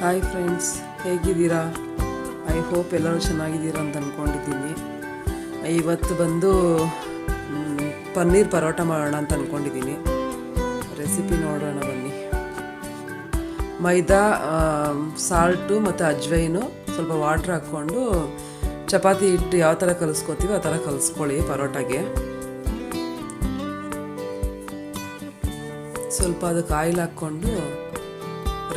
Hi friends, ಹೇಗಿದ್ದೀರಾ? I hope ಎಲ್ಲರೂ ಚೆನ್ನಾಗಿದ್ದೀರಾ ಅಂತ ಅಂದ್ಕೊಂಡಿದ್ದೀನಿ. ಇವತ್ತು ಬಂದು ಪನ್ನೀರ್ ಪರೋಟ ಮಾಡೋಣ ಅಂತ ಅಂದ್ಕೊಂಡಿದ್ದೀನಿ. ರೆಸಿಪಿ ನೋಡೋಣ ಬನ್ನಿ. ಮೈದಾ, ಸಾಲ್ಟು ಮತ್ತು ಅಜ್ವೈನು, ಸ್ವಲ್ಪ ವಾಟ್ರ್ ಹಾಕ್ಕೊಂಡು ಚಪಾತಿ ಹಿಟ್ಟು ಯಾವ ಥರ ಕಲಿಸ್ಕೋತೀವಿ ಆ ಥರ ಕಲಿಸ್ಕೊಳ್ಳಿ. ಪರೋಟಾಗೆ ಸ್ವಲ್ಪ ಅದಕ್ಕೆ ಆಯಿಲ್ ಹಾಕ್ಕೊಂಡು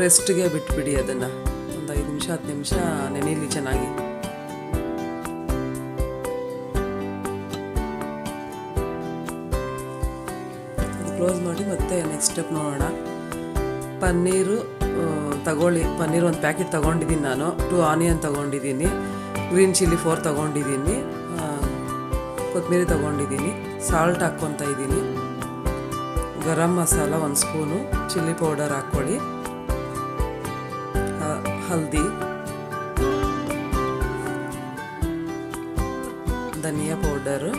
ರೆಸ್ಟ್ಗೆ ಬಿಟ್ಬಿಡಿ. ಅದನ್ನು ಒಂದು 5 ನಿಮಿಷ 10 ನಿಮಿಷ ನೆನೆಯಲಿ ಚೆನ್ನಾಗಿ. ಕ್ಲೋಸ್ ಮಾಡಿ ಮತ್ತೆ ನೆಕ್ಸ್ಟ್ ಸ್ಟೆಪ್ ನೋಡೋಣ. ಪನ್ನೀರು ತಗೊಳ್ಳಿ. ಪನ್ನೀರ್ ಒಂದು ಪ್ಯಾಕೆಟ್ ತೊಗೊಂಡಿದ್ದೀನಿ ನಾನು. 2 ಆನಿಯನ್ ತೊಗೊಂಡಿದ್ದೀನಿ, ಗ್ರೀನ್ ಚಿಲ್ಲಿ 4 ತೊಗೊಂಡಿದ್ದೀನಿ, ಕೊತ್ತಂಬರಿ ತೊಗೊಂಡಿದ್ದೀನಿ, ಸಾಲ್ಟ್ ಹಾಕ್ಕೊತಾ ಇದ್ದೀನಿ, garam masala 1 spoon, chilli powder ಹಾಕ್ಕೊಳ್ಳಿ, ಹಲ್ದಿ, ಧನಿಯಾ powder,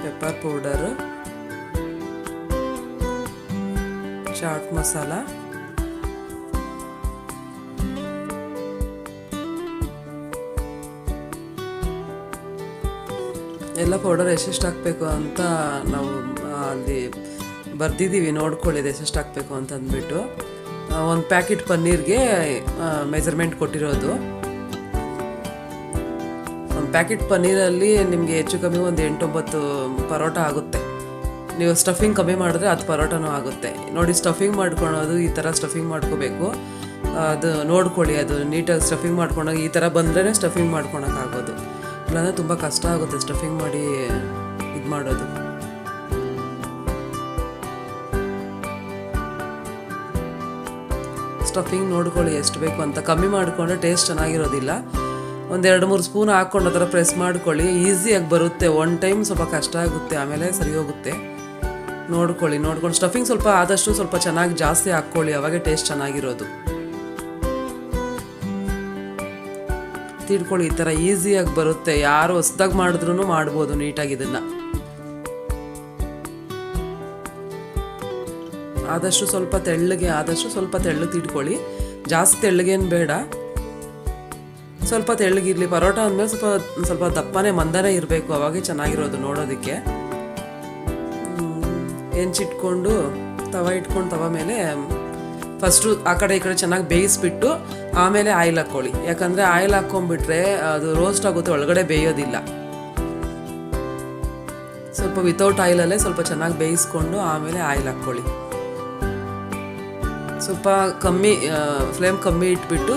pepper powder, chaat masala, ಎಲ್ಲ ಪೌಡರ್ ಎಷ್ಟೆಷ್ಟು ಹಾಕಬೇಕು ಅಂತ ನಾವು ಅಲ್ಲಿ ಬರ್ದಿದ್ದೀವಿ, ನೋಡ್ಕೊಳ್ಳಿ ಎಷ್ಟೆಷ್ಟು ಹಾಕಬೇಕು ಅಂತ ಅಂದ್ಬಿಟ್ಟು. 1 ಪ್ಯಾಕೆಟ್ ಪನ್ನೀರ್ಗೆ ಮೆಜರ್ಮೆಂಟ್ ಕೊಟ್ಟಿರೋದು. 1 ಪ್ಯಾಕೆಟ್ ಪನ್ನೀರಲ್ಲಿ ನಿಮಗೆ ಹೆಚ್ಚು ಕಮ್ಮಿ ಒಂದು 8-9 ಪರೋಟ ಆಗುತ್ತೆ. ನೀವು ಸ್ಟಫಿಂಗ್ ಕಮ್ಮಿ ಮಾಡಿದ್ರೆ 10 ಪರೋಟನೂ ಆಗುತ್ತೆ. ನೋಡಿ, ಸ್ಟಫಿಂಗ್ ಮಾಡ್ಕೊಳೋದು ಈ ಥರ ಸ್ಟಫಿಂಗ್ ಮಾಡ್ಕೋಬೇಕು. ಅದು ನೋಡ್ಕೊಳ್ಳಿ, ಅದು ನೀಟಾಗಿ ಸ್ಟಫಿಂಗ್ ಮಾಡ್ಕೊಂಡಾಗ ಈ ಥರ ಬಂದ್ರೇ ಸ್ಟಫಿಂಗ್ ಮಾಡ್ಕೊಳಕ್ಕಾಗೋದು. ಇಲ್ಲಾಂದರೆ ತುಂಬ ಕಷ್ಟ ಆಗುತ್ತೆ ಸ್ಟಫಿಂಗ್ ಮಾಡಿ ಇದು ಮಾಡೋದು. ಸ್ಟಫಿಂಗ್ ನೋಡ್ಕೊಳ್ಳಿ ಎಷ್ಟು ಬೇಕು ಅಂತ. ಕಮ್ಮಿ ಮಾಡಿಕೊಂಡ್ರೆ ಟೇಸ್ಟ್ ಚೆನ್ನಾಗಿರೋದಿಲ್ಲ. 1-2-3 ಸ್ಪೂನ್ ಹಾಕ್ಕೊಂಡು ಆ ಥರ ಪ್ರೆಸ್ ಮಾಡ್ಕೊಳ್ಳಿ. ಈಸಿಯಾಗಿ ಬರುತ್ತೆ. 1 ಟೈಮ್ ಸ್ವಲ್ಪ ಕಷ್ಟ ಆಗುತ್ತೆ, ಆಮೇಲೆ ಸರಿ ಹೋಗುತ್ತೆ. ನೋಡ್ಕೊಂಡು ಸ್ಟಫಿಂಗ್ ಸ್ವಲ್ಪ ಆದಷ್ಟು ಸ್ವಲ್ಪ ಚೆನ್ನಾಗಿ ಜಾಸ್ತಿ ಹಾಕ್ಕೊಳ್ಳಿ, ಅವಾಗೆ ಟೇಸ್ಟ್ ಚೆನ್ನಾಗಿರೋದು. ತಿಳ್ಕೊಳ್ಳಿ, ಈ ಥರ ಈಸಿಯಾಗಿ ಬರುತ್ತೆ. ಯಾರು ಹೊಸ್ದಾಗಿ ಮಾಡಿದ್ರೂ ಮಾಡ್ಬೋದು ನೀಟಾಗಿ ಇದನ್ನು. ಆದಷ್ಟು ಸ್ವಲ್ಪ ತೆಳ್ಳಗೆ ತಿಳ್ಕೊಳ್ಳಿ. ಜಾಸ್ತಿ ತೆಳ್ಳಗೇನು ಬೇಡ, ಸ್ವಲ್ಪ ತೆಳ್ಳಗಿರಲಿ. ಪರೋಟ ಅಂದಮೇಲೆ ಸ್ವಲ್ಪ ದಪ್ಪನೇ ಮಂದನೇ ಇರಬೇಕು, ಅವಾಗೇ ಚೆನ್ನಾಗಿರೋದು ನೋಡೋದಕ್ಕೆ. ಹೆಂಚಿಟ್ಕೊಂಡು ತವ ಮೇಲೆ ಫಸ್ಟು ಆ ಕಡೆ ಈ ಕಡೆ ಚೆನ್ನಾಗಿ ಬೇಯಿಸ್ಬಿಟ್ಟು ಆಮೇಲೆ ಆಯಿಲ್ ಹಾಕ್ಕೊಳ್ಳಿ. ಯಾಕಂದರೆ ಆಯಿಲ್ ಹಾಕ್ಕೊಂಡ್ಬಿಟ್ರೆ ಅದು ರೋಸ್ಟ್ ಆಗುತ್ತೆ, ಒಳಗಡೆ ಬೇಯೋದಿಲ್ಲ. ಸ್ವಲ್ಪ ವಿತೌಟ್ ಆಯಿಲಲ್ಲೇ ಸ್ವಲ್ಪ ಚೆನ್ನಾಗಿ ಬೇಯಿಸ್ಕೊಂಡು ಆಮೇಲೆ ಆಯಿಲ್ ಹಾಕ್ಕೊಳ್ಳಿ. ಸ್ವಲ್ಪ ಫ್ಲೇಮ್ ಕಮ್ಮಿ ಇಟ್ಬಿಟ್ಟು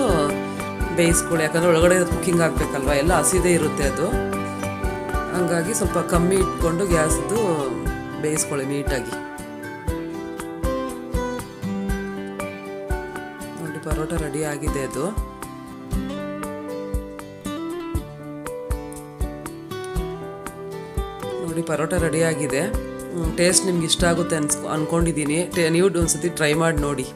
ಬೇಯಿಸ್ಕೊಳ್ಳಿ. ಯಾಕಂದರೆ ಒಳಗಡೆ ಕುಕ್ಕಿಂಗ್ ಆಗಬೇಕಲ್ವ, ಎಲ್ಲ ಹಸಿದೇ ಇರುತ್ತೆ ಅದು. ಹಂಗಾಗಿ ಸ್ವಲ್ಪ ಕಮ್ಮಿ ಇಟ್ಕೊಂಡು ಗ್ಯಾಸ್ದು ಬೇಯಿಸ್ಕೊಳ್ಳಿ ನೀಟಾಗಿ. ನೋಡಿ, ಪರೋಟ ರೆಡಿ ಆಗಿದೆ. ಅದು ನೋಡಿ, ಪರೋಟ ರೆಡಿ ಆಗಿದೆ. ಟೇಸ್ಟ್ ನಿಮ್ಗೆ ಇಷ್ಟ ಆಗುತ್ತೆ ಅನ್ಕೊಂಡಿದ್ದೀನಿ. ನೀವು ಒಂದ್ಸತಿ ಟ್ರೈ ಮಾಡಿ ನೋಡಿ.